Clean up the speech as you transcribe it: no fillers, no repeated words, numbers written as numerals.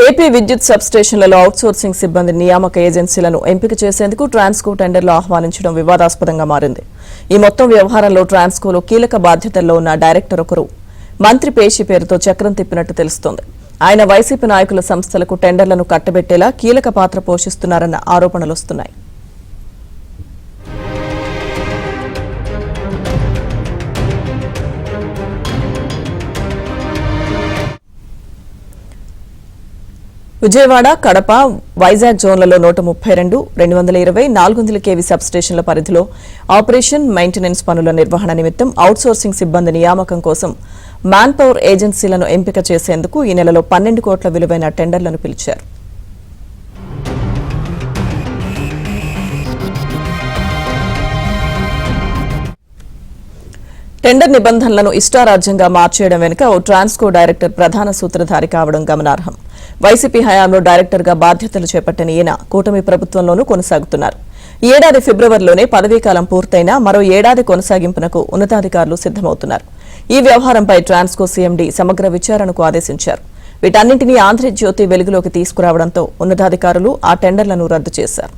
AP విద్యుత్ సబ్స్టేషన్లలో outsourcing సిబ్బంది నియామక ఏజెన్సీలను ఎంపిక చేసేందుకు ట్రాన్స్కో టెండర్లు ఆహ్వానించడం వివాదాస్పదంగా మారింది. ఈ మొత్తం వ్యవహారంలో ట్రాన్స్కోలో కీలక బాధ్యతల్లో ఉన్న డైరెక్టర్ ఒకరు మంత్రి పేషి పేరుతో చక్రం తిప్పినట్టు తెలుస్తోంది. ఆయన వైసీపీ నాయకుల సంస్థలకు టెండర్లను కట్టబెట్టేలా కీలక పాత్ర పోషిస్తున్నారన్న ఆరోపణలొస్తున్నాయి. విజయవాడ, కడప, వైజాగ్ జోన్లలో 132, 220, 400 kV సబ్స్టేషన్ల పరిధిలో ఆపరేషన్, మెయింటెనెన్స్ పనుల నిర్వహణ నిమిత్తం అవుట్సోర్సింగ్ సిబ్బంది నియామకం కోసం మ్యాన్ పవర్ ఏజెన్సీలను ఎంపిక చేసేందుకు ఈ నెలలో 12 కోట్ల విలువైన టెండర్లను పిలిచారు. టెండర్ నిబంధనలను ఇష్టారాజ్యంగా మార్చేయడం వెనుక ఓ ట్రాన్స్కో డైరెక్టర్ ప్రధాన సూత్రధారి కావడం గమనార్హం. వైసీపీ హయాంలో డైరెక్టర్గా బాధ్యతలు చేపట్టిన ఈయన కూటమి ప్రభుత్వంలోనూ కొనసాగుతున్నారు. ఈ ఏడాది ఫిబ్రవరిలోనే పదవీకాలం పూర్తయినా మరో ఏడాది కొనసాగింపునకు ఉన్నతాధికారులు సిద్దమవుతున్నారు. ఈ వ్యవహారంపై ట్రాన్స్కో సీఎండీ సమగ్ర విచారణకు ఆదేశించారు. వీటన్నింటినీ ఆంధ్రజ్యోతి వెలుగులోకి తీసుకురావడంతో ఉన్నతాధికారులు ఆ టెండర్లను రద్దు చేశారు.